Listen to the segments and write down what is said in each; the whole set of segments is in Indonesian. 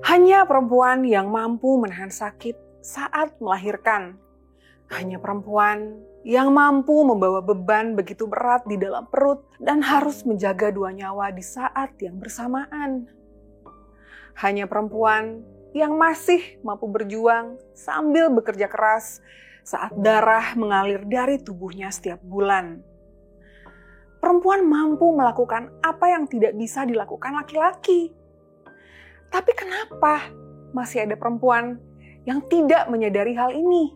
Hanya perempuan yang mampu menahan sakit saat melahirkan. Hanya perempuan yang mampu membawa beban begitu berat di dalam perut dan harus menjaga dua nyawa di saat yang bersamaan. Hanya perempuan yang masih mampu berjuang sambil bekerja keras saat darah mengalir dari tubuhnya setiap bulan. Perempuan mampu melakukan apa yang tidak bisa dilakukan laki-laki. Tapi kenapa masih ada perempuan yang tidak menyadari hal ini?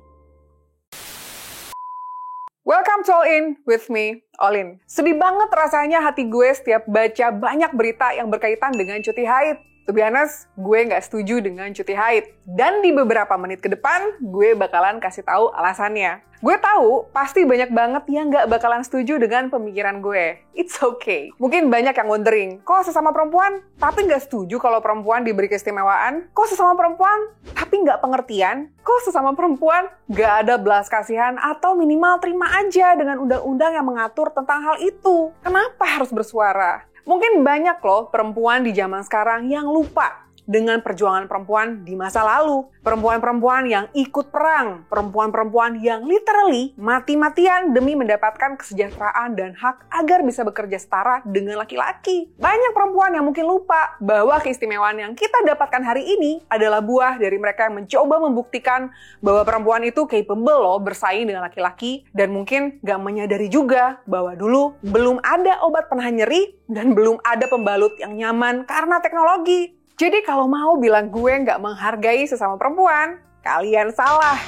Welcome to All In with me, Olin. Sedih banget rasanya hati gue setiap baca banyak berita yang berkaitan dengan cuti haid. To be honest, gue nggak setuju dengan cuti haid. Dan di beberapa menit ke depan, gue bakalan kasih tahu alasannya. Gue tahu pasti banyak banget yang nggak bakalan setuju dengan pemikiran gue. It's okay. Mungkin banyak yang wondering, kok sesama perempuan tapi nggak setuju kalau perempuan diberi keistimewaan? Kok sesama perempuan tapi nggak pengertian? Kok sesama perempuan nggak ada belas kasihan atau minimal terima aja dengan undang-undang yang mengatur tentang hal itu? Kenapa harus bersuara? Mungkin banyak loh perempuan di zaman sekarang yang lupa dengan perjuangan perempuan di masa lalu. Perempuan-perempuan yang ikut perang, perempuan-perempuan yang literally mati-matian demi mendapatkan kesejahteraan dan hak agar bisa bekerja setara dengan laki-laki. Banyak perempuan yang mungkin lupa bahwa keistimewaan yang kita dapatkan hari ini adalah buah dari mereka yang mencoba membuktikan bahwa perempuan itu capable loh bersaing dengan laki-laki, dan mungkin gak menyadari juga bahwa dulu belum ada obat penahan nyeri dan belum ada pembalut yang nyaman karena teknologi. Jadi kalau mau bilang gue nggak menghargai sesama perempuan, kalian salah.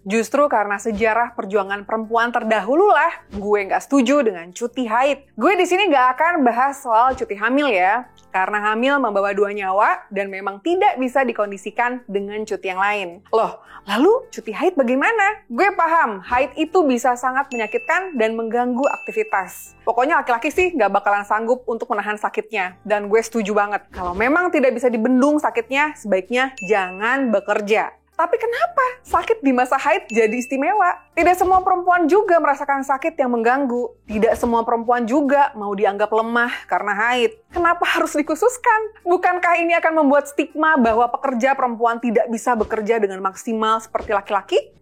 Justru karena sejarah perjuangan perempuan terdahululah, gue nggak setuju dengan cuti haid. Gue di sini nggak akan bahas soal cuti hamil ya, karena hamil membawa dua nyawa dan memang tidak bisa dikondisikan dengan cuti yang lain. Loh, lalu cuti haid bagaimana? Gue paham, haid itu bisa sangat menyakitkan dan mengganggu aktivitas. Pokoknya laki-laki sih nggak bakalan sanggup untuk menahan sakitnya. Dan gue setuju banget, kalau memang tidak bisa dibendung sakitnya, sebaiknya jangan bekerja. Tapi kenapa sakit di masa haid jadi istimewa? Tidak semua perempuan juga merasakan sakit yang mengganggu. Tidak semua perempuan juga mau dianggap lemah karena haid. Kenapa harus dikhususkan? Bukankah ini akan membuat stigma bahwa pekerja perempuan tidak bisa bekerja dengan maksimal seperti laki-laki?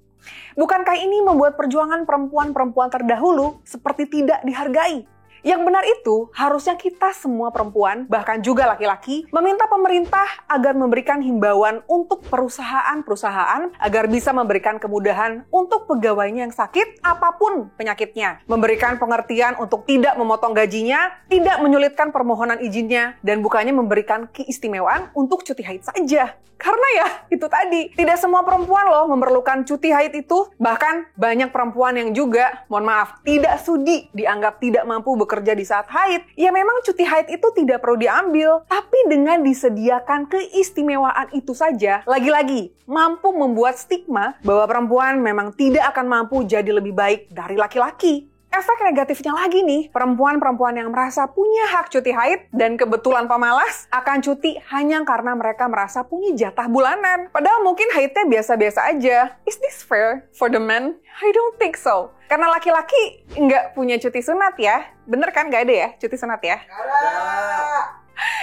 Bukankah ini membuat perjuangan perempuan-perempuan terdahulu seperti tidak dihargai? Yang benar itu, harusnya kita semua perempuan, bahkan juga laki-laki, meminta pemerintah agar memberikan himbauan untuk perusahaan-perusahaan agar bisa memberikan kemudahan untuk pegawainya yang sakit apapun penyakitnya. Memberikan pengertian untuk tidak memotong gajinya, tidak menyulitkan permohonan izinnya, dan bukannya memberikan keistimewaan untuk cuti haid saja. Karena ya, itu tadi, tidak semua perempuan loh memerlukan cuti haid itu. Bahkan banyak perempuan yang juga, mohon maaf, tidak sudi dianggap tidak mampu bekerja di saat haid. Ya memang cuti haid itu tidak perlu diambil, tapi dengan disediakan keistimewaan itu saja, lagi-lagi mampu membuat stigma bahwa perempuan memang tidak akan mampu jadi lebih baik dari laki-laki. Efek negatifnya lagi nih, perempuan-perempuan yang merasa punya hak cuti haid dan kebetulan pemalas akan cuti hanya karena mereka merasa punya jatah bulanan. Padahal mungkin haidnya biasa-biasa aja. Is this fair for the men? I don't think so. Karena laki-laki nggak punya cuti sunat ya. Bener kan nggak ada ya cuti sunat ya?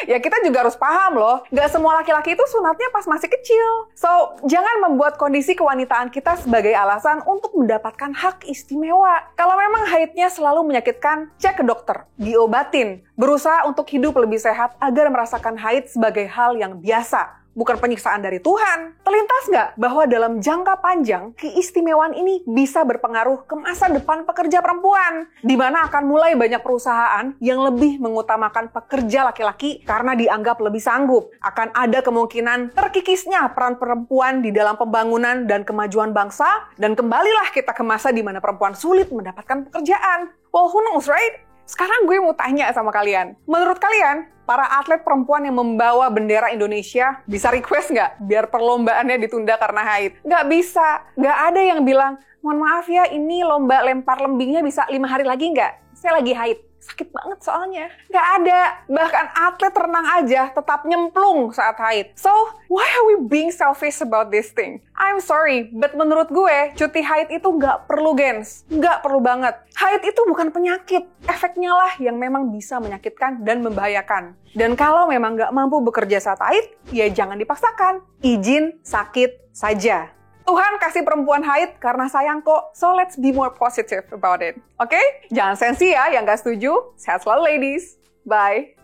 Ya kita juga harus paham loh, nggak semua laki-laki itu sunatnya pas masih kecil. So, jangan membuat kondisi kewanitaan kita sebagai alasan untuk mendapatkan hak istimewa. Kalau memang haidnya selalu menyakitkan, cek ke dokter, diobatin. Berusaha untuk hidup lebih sehat agar merasakan haid sebagai hal yang biasa. Bukan penyiksaan dari Tuhan. Terlintas nggak bahwa dalam jangka panjang, keistimewaan ini bisa berpengaruh ke masa depan pekerja perempuan, di mana akan mulai banyak perusahaan yang lebih mengutamakan pekerja laki-laki karena dianggap lebih sanggup. Akan ada kemungkinan terkikisnya peran perempuan di dalam pembangunan dan kemajuan bangsa, dan kembalilah kita ke masa di mana perempuan sulit mendapatkan pekerjaan. Well, who knows, right? Sekarang gue mau tanya sama kalian, menurut kalian, para atlet perempuan yang membawa bendera Indonesia bisa request nggak biar perlombaannya ditunda karena haid? Nggak bisa. Nggak ada yang bilang, mohon maaf ya, ini lomba lempar lembingnya bisa 5 hari lagi nggak? Saya lagi haid. Sakit banget soalnya. Nggak ada. Bahkan atlet renang aja tetap nyemplung saat haid. So, why are we being selfish about this thing? I'm sorry, but menurut gue, cuti haid itu nggak perlu, gens. Nggak perlu banget. Haid itu bukan penyakit. Efeknya lah yang memang bisa menyakitkan dan membahayakan. Dan kalau memang nggak mampu bekerja saat haid, ya jangan dipaksakan. Izin sakit saja. Tuhan kasih perempuan haid karena sayang kok, so let's be more positive about it. Oke? Jangan sensi ya yang gak setuju. Sehat selalu ladies. Bye.